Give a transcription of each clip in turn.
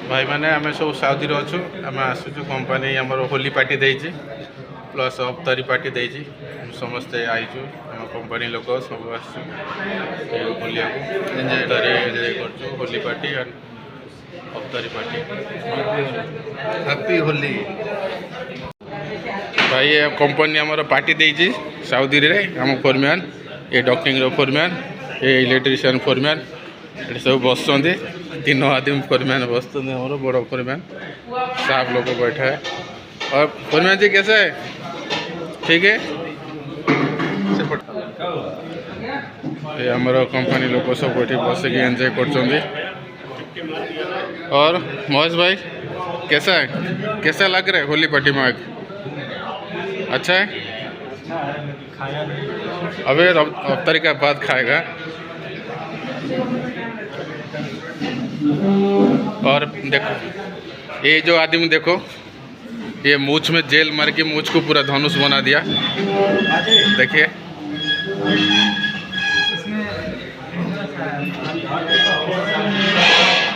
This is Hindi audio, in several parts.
भाई मैंने आम सब साउदी अच्छु आम आसुचु कंपनी आमर होली पार्टी देजी प्लस अफ्तारी पार्टी देजी समस्ते आईचु आम कंपनी लोक सब आसलिया एंजॉय कर होली पार्टी एंड अफ्तारी पार्टी। हैप्पी होली भाई कंपनी आमर पार्टी देजी साउदी रे आम फोरमैन ये डॉक्टिंग फोरमैन ये इलेक्ट्रीशियन फोरमैन ये सब बस तीनों आदमी फोरमैन बस बड़ फोरमैन साहब लोग बैठा है। और फोरमैन जी कैसा है? ठीक है। ये हमारा कंपनी लोग सब बैठे बस के एंजॉय कर। और महेश भाई कैसा है? कैसा लग रहा है होली पार्टी में? अच्छा है। अबे अफ्तारी का बाद खाएगा। और देखो ये जो आदमी देखो ये मूछ में जेल मार के मूछ को पूरा धनुष बना दिया। देखिए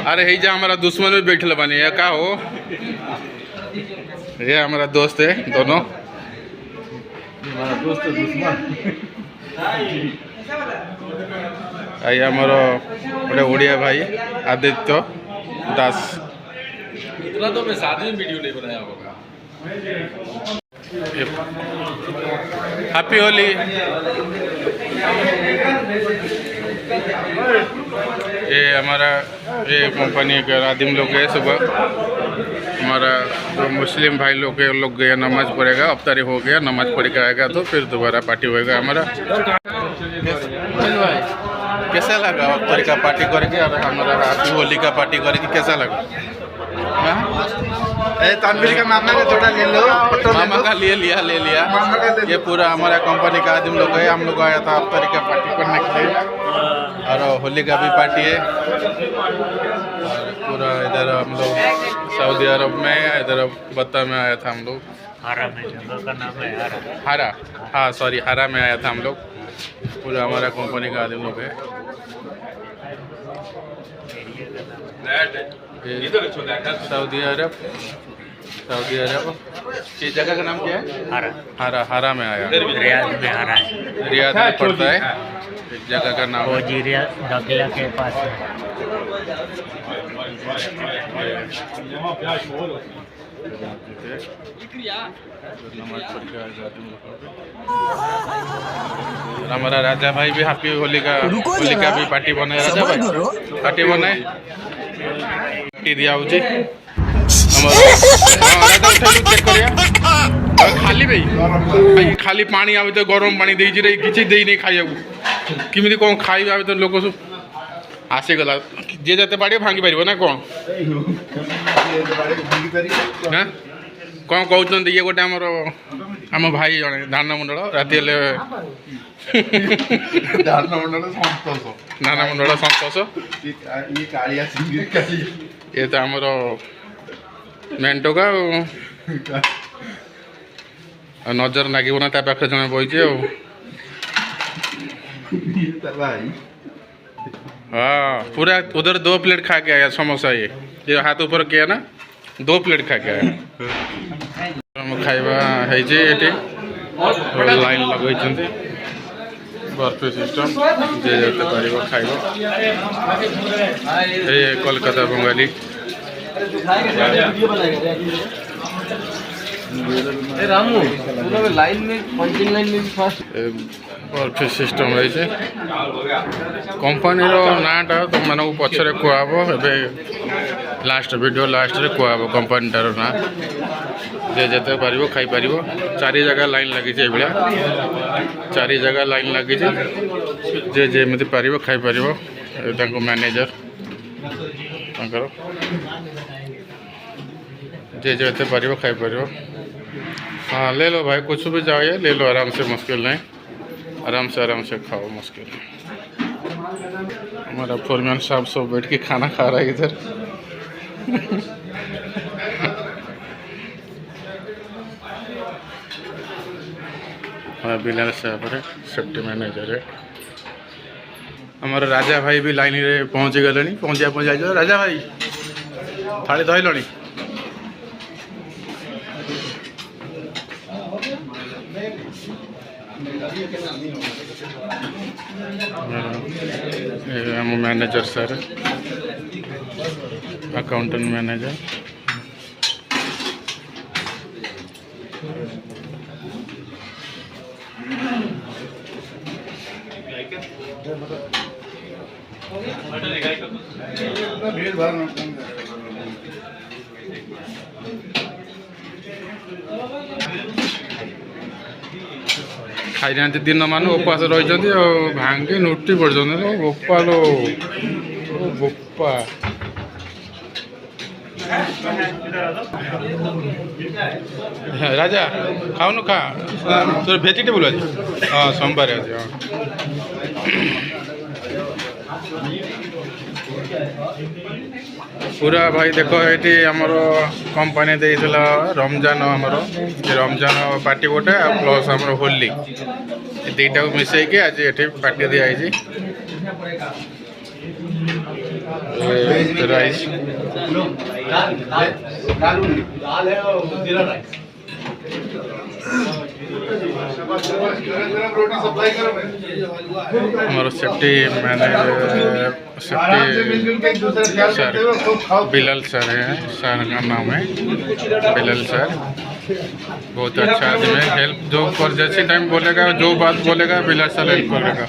अरे ही जा हमारा दुश्मन भी बैठल बनी है का हो। ये हमारा दोस्त है दोनों। हमारा दोस्त दुश्मन आई आमर गोटे ओडिया भाई आदित्य दास। इतना तो मैं शादी में वीडियो नहीं बनाया होगा। हैप्पी होली। ये हमारा ये कंपनी के आदिम लोग है। सुबह हमारा जो मुस्लिम भाई लोग के लोग गया नमाज पढ़ेगा अफ्तारी हो गया नमाज पढ़ के आएगा तो फिर दोबारा पार्टी होएगा हमारा। भाई कैसा लगा अफ्तारी का पार्टी करके और हमारा हैप्पी होली का पार्टी करके कैसा लगा? तानवीर का मामा का थोड़ा ले लो। मामा का ले लिया। ये पूरा हमारा कंपनी का आदमी लोग है। हम लोग आया था अफ्तारी का पार्टी करने के लिए और होली का भी पार्टी है। और पूरा इधर हम लोग सऊदी अरब में इधर बत्ता में आया था हम लोग। हारा में जगह का नाम है हारा। हाँ सॉरी हारा में आया था हम लोग। पूरा हमारा कंपनी का आदमी लोग है। सऊदी अरब ये जगह का नाम क्या है? हारा में आया। रियाद में हारा है। रियाद में पड़ता है। एक जगह का नाम है वजीरिया दाखिला के पास है। हमारा राजा भाई भी हैप्पी होली का भी पार्टी बनाए। राजा भाई पार्टी बनाए पार्टी दिया हो जी। खाली भाई खाली पानी आवे तो गरम पानी दे किसी दे नहीं खाइए किमी कौन खाई आवे तो लोक सब आसीगला जे जाते पारे भांगी पार ना कौन हाँ कौन कहते ये गोटे आम भाई जड़े धान मंडल राति धान मंडल सतोष ये तो आमर मेंटोका नजर लगे ना पाखे जड़े बही हाँ पूरा उधर 2 प्लेट खा के आया समोसा। ये हाथ ऊपर किया ना 2 प्लेट खा के आया। खाइबा है लाइन लगे बर्फी सिस्टम जे जाते पार खाइब। ये कोलकाता बंगाली बर्फी सिस्टम रही कंपनी नाटा तुम मानक पचर कहब ए लास्ट वीडियो लास्ट रे कहब कंपनीटार ना जे जेते पार खाईपर। 4 जगह लाइन लगी भाया 4 जगह लाइन लगी जे जेमती पार खाईपर मैनेजर जे जेते पार खाईपर। हाँ ले लो भाई कुछ भी चाहिए ले लो आराम से मुश्किल नहीं आराम से खाओ मुश्किल नहीं। हमारा फोरमैन साहब सब बैठ के खाना खा रहा है इधर। हमारा बिलाल साहब है सेफ्टी मैनेजर है। हमारा राजा भाई भी लाइन रे पहुँच गले पहुँचा राजा भाई थाली धोइलଣି आम मैनेजर सर अकाउंटेंट मैनेजर खाई ना दिन मान उपास रही भांगी नुटी पड़े बोपा लो बोपा राजा खाऊनु खा तो भेजिटेबल आज हाँ सोमवार आज हाँ पूरा भाई देखो ये आमर कंपनी देला रमजान आमर रमजान पार्टी गोटे प्लस आमर होली दुईटा को मिसैकी आज ये पार्टी दिखाई राइस हमारा safety manager safety sir Bilal sir है सर का नाम है बिलाल सर बहुत अच्छा आदमी है हेल्प जो पर जैसे टाइम बोलेगा जो बात बोलेगा बिलाल सर हेल्प करेगा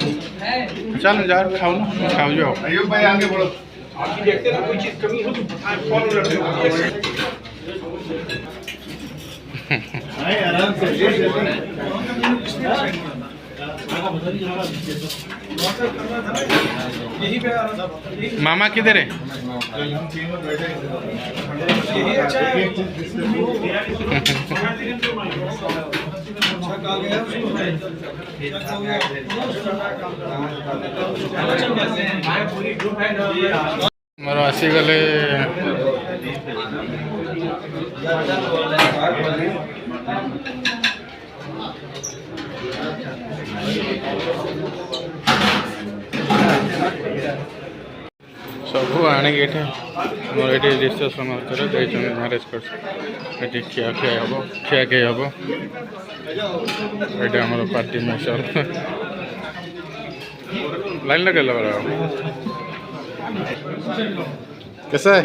चल जा खाओ ना खाओ जाओ मामा किधर है मोर आसी गले सब आणिक ये मोर ये रिसेप्शन मैरेज कर खिया खिया हम खिया खिया हम ये आम पार्टी मेसर लाइन लगे कैसा है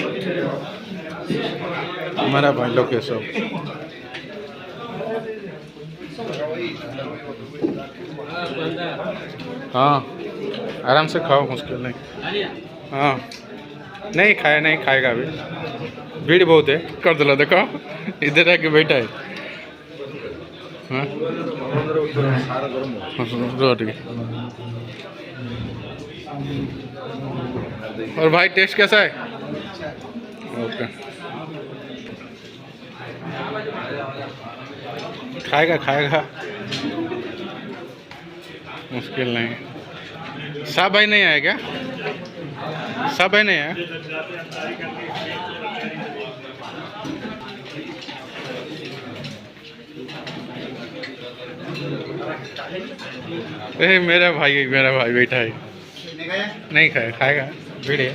हमारा भाई लोग के सब हाँ आराम से खाओ मुश्किल नहीं हाँ नहीं खाया नहीं खाएगा अभी भीड़ बहुत है कर दिला देखो इधर आके बैठा है हाँ रोटी और भाई टेस्ट कैसा है ओके खाएगा खाएगा मुश्किल नहीं साहब भाई नहीं आया क्या साहब भाई नहीं आया मेरा भाई बैठा है नहीं खाया खाएगा भीड़ है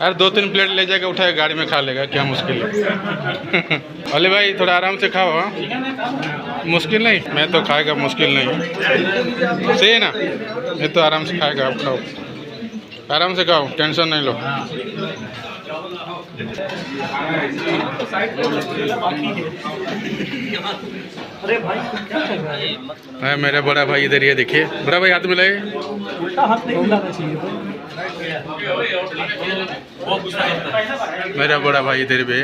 यार 2-3 प्लेट ले जाकर उठाएगा गाड़ी में खा लेगा क्या मुश्किल है अली भाई थोड़ा आराम से खाओ हाँ मुश्किल नहीं मैं तो खाएगा मुश्किल नहीं सही है ना मैं तो आराम से खाएगा आप खाओ आराम से खाओ टेंशन नहीं लो है मेरा बड़ा भाई इधर ये देखिए बड़ा भाई हाथ मिलाए मेरा बड़ा भाई इधर भी